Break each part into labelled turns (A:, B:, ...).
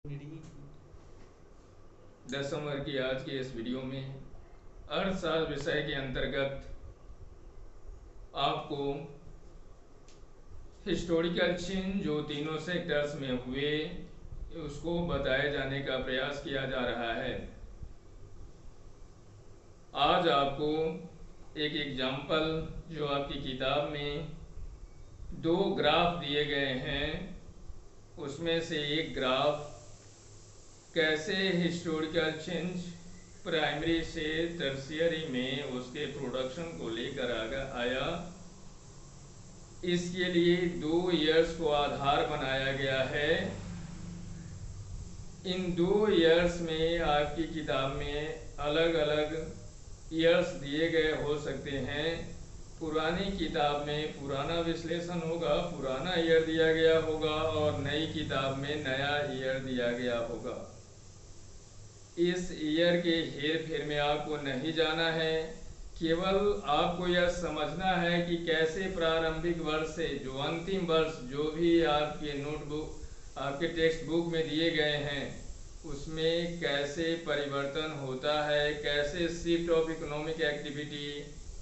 A: 10 वर्ग की आज की इस वीडियो में अर्थशास्त्र विषय के अंतर्गत आपको हिस्टोरिकल चेंज जो तीनों सेक्टर्स में हुए उसको बताए जाने का प्रयास किया जा रहा है। आज आपको एक एग्जाम्पल जो आपकी किताब में 2 ग्राफ दिए गए हैं उसमें से एक ग्राफ कैसे हिस्टोरिकल चेंज प्राइमरी से टर्शियरी में उसके प्रोडक्शन को लेकर आया, इसके लिए 2 ईयर्स को आधार बनाया गया है। इन 2 ईयर्स में आपकी किताब में अलग अलग ईयर्स दिए गए हो सकते हैं। पुरानी किताब में पुराना विश्लेषण होगा, पुराना ईयर दिया गया होगा और नई किताब में नया ईयर दिया गया होगा। इस ईयर के हेर फेर में आपको नहीं जाना है, केवल आपको यह समझना है कि कैसे प्रारंभिक वर्ष से जो अंतिम वर्ष जो भी आपके नोटबुक आपके टेक्स्ट बुक में दिए गए हैं उसमें कैसे परिवर्तन होता है, कैसे shift of economic activity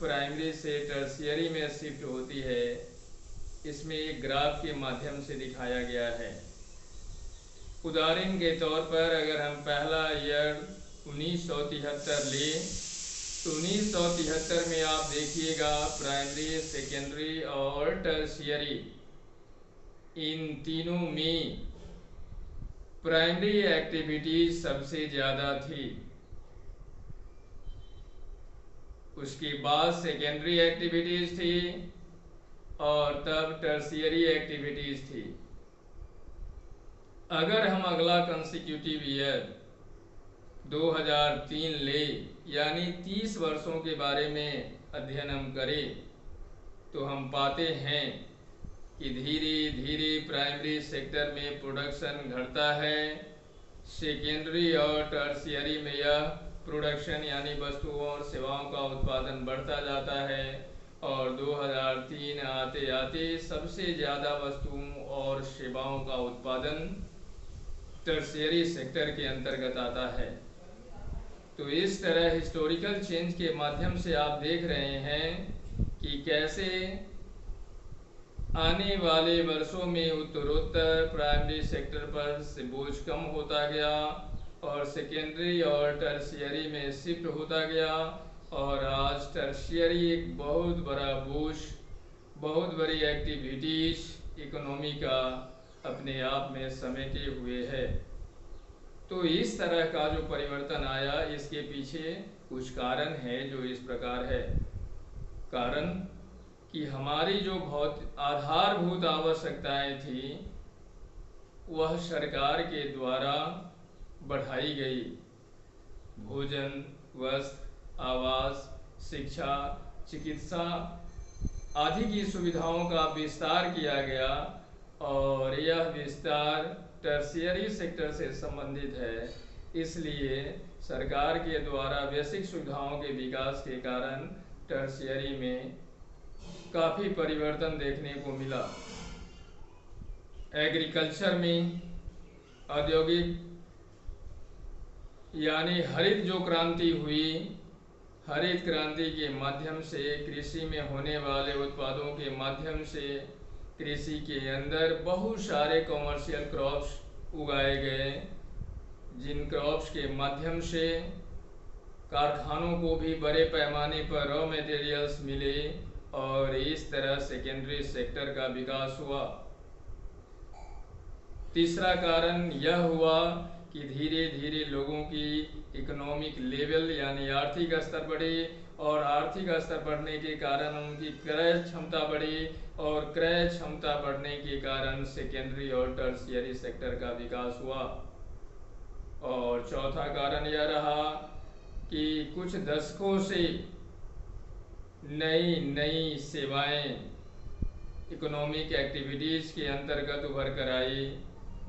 A: primary से टर्शियरी में शिफ्ट होती है, इसमें एक ग्राफ के माध्यम से दिखाया गया है। उदाहरण के तौर पर अगर हम पहला ईयर 1973 ले तो 1973 में आप देखिएगा प्राइमरी, सेकेंडरी और टर्शियरी इन तीनों में प्राइमरी एक्टिविटी सबसे ज़्यादा थी, उसके बाद सेकेंडरी एक्टिविटीज़ थी और तब टर्शियरी एक्टिविटीज़ थी। अगर हम अगला कंसेक्यूटिव ईयर 2003 ले यानी 30 वर्षों के बारे में अध्ययन हम करें तो हम पाते हैं कि धीरे धीरे प्राइमरी सेक्टर में प्रोडक्शन घटता है, सेकेंडरी और टर्शियरी में यह प्रोडक्शन यानी वस्तुओं और सेवाओं का उत्पादन बढ़ता जाता है और 2003 आते आते सबसे ज़्यादा वस्तुओं और सेवाओं का उत्पादन टर्शियरी सेक्टर के अंतर्गत आता है। तो इस तरह हिस्टोरिकल चेंज के माध्यम से आप देख रहे हैं कि कैसे आने वाले वर्षों में उत्तरोत्तर प्राइमरी सेक्टर पर से बोझ कम होता गया और सेकेंडरी और टर्शियरी में शिफ्ट होता गया और आज टर्शियरी एक बहुत बड़ा बोझ, बहुत बड़ी एक्टिविटीज इकोनॉमी का अपने आप में समेटे हुए है। तो इस तरह का जो परिवर्तन आया इसके पीछे कुछ कारण है जो इस प्रकार है। कारण कि हमारी जो बहुत आधारभूत आवश्यकताएं थी वह सरकार के द्वारा बढ़ाई गई। भोजन, वस्त्र, आवास, शिक्षा, चिकित्सा आदि की सुविधाओं का विस्तार किया गया और यह विस्तार टर्शियरी सेक्टर से संबंधित है, इसलिए सरकार के द्वारा बेसिक सुविधाओं के विकास के कारण टर्शियरी में काफ़ी परिवर्तन देखने को मिला। एग्रीकल्चर में औद्योगिक यानी हरित जो क्रांति हुई, हरित क्रांति के माध्यम से कृषि में होने वाले उत्पादों के माध्यम से कृषि के अंदर बहुत सारे कॉमर्शियल क्रॉप्स उगाए गए, जिन क्रॉप्स के माध्यम से कारखानों को भी बड़े पैमाने पर रॉ मटेरियल्स मिले और इस तरह सेकेंडरी सेक्टर का विकास हुआ। तीसरा कारण यह हुआ कि धीरे धीरे लोगों की इकोनॉमिक लेवल यानी आर्थिक स्तर बढ़े और आर्थिक स्तर बढ़ने के कारण उनकी क्रय क्षमता बढ़ी और क्रय क्षमता बढ़ने के कारण सेकेंडरी और टर्शियरी सेक्टर का विकास हुआ। और चौथा कारण यह रहा कि कुछ दशकों से नई नई सेवाएं इकोनॉमिक एक्टिविटीज़ के अंतर्गत उभर कर आई,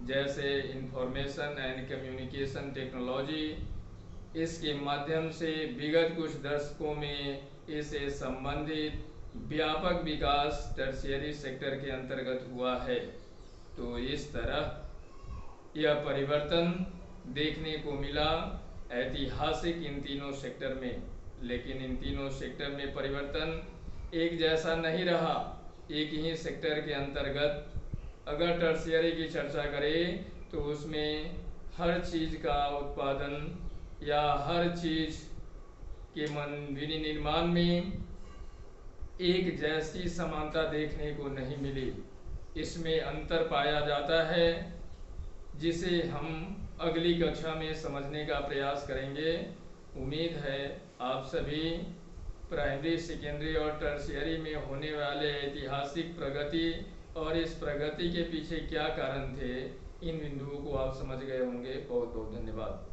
A: जैसे इंफॉर्मेशन एंड कम्युनिकेशन टेक्नोलॉजी। इसके माध्यम से विगत कुछ दशकों में इससे संबंधित व्यापक विकास टर्शियरी सेक्टर के अंतर्गत हुआ है। तो इस तरह यह परिवर्तन देखने को मिला ऐतिहासिक इन तीनों सेक्टर में। लेकिन इन तीनों सेक्टर में परिवर्तन एक जैसा नहीं रहा। एक ही सेक्टर के अंतर्गत अगर टर्शियरी की चर्चा करें तो उसमें हर चीज़ का उत्पादन या हर चीज़ के विनिर्माण में एक जैसी समानता देखने को नहीं मिली। इसमें अंतर पाया जाता है, जिसे हम अगली कक्षा में समझने का प्रयास करेंगे। उम्मीद है आप सभी प्राइमरी, सेकेंडरी और टर्शियरी में होने वाले ऐतिहासिक प्रगति और इस प्रगति के पीछे क्या कारण थे, इन बिंदुओं को आप समझ गए होंगे। बहुत बहुत धन्यवाद।